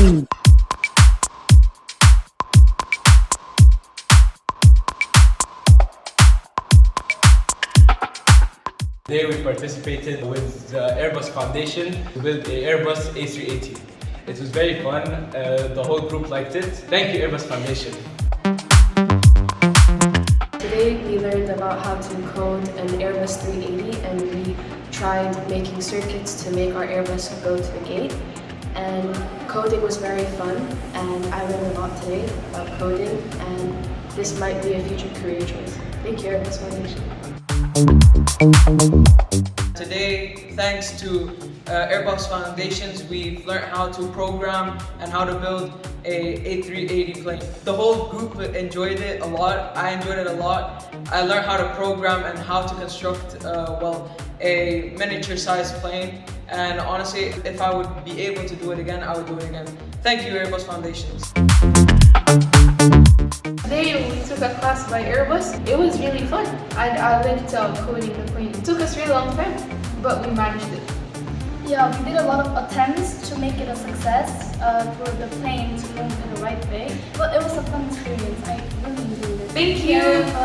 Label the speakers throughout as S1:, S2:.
S1: Today we participated with the AIRBUS Foundation to build a AIRBUS A380. It was very fun, the whole group liked it. Thank you AIRBUS Foundation.
S2: Today we learned about how to code an AIRBUS 380 and we tried making circuits to make our AIRBUS go to the gate. And coding was very fun and I learned a lot today about coding and this might be a future career choice. Thank you AIRBUS Foundation.
S3: Today, thanks to AIRBUS Foundations, we've learned how to program and how to build a A380 plane. The whole group enjoyed it a lot. I enjoyed it a lot. I learned how to program and how to construct a miniature-sized plane. And honestly, if I would be able to do it again, I would do it again. Thank you, AIRBUS Foundations.
S4: Today we took a class by AIRBUS. It was really fun. I liked coding the plane. It took us a really long time, but we managed it.
S5: Yeah, we did a lot of attempts to make it a success for the plane to move in the right way. But it was a fun experience. I really enjoyed it.
S4: Thank you.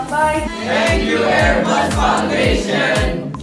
S5: Bye.
S6: Thank you, AIRBUS Foundation.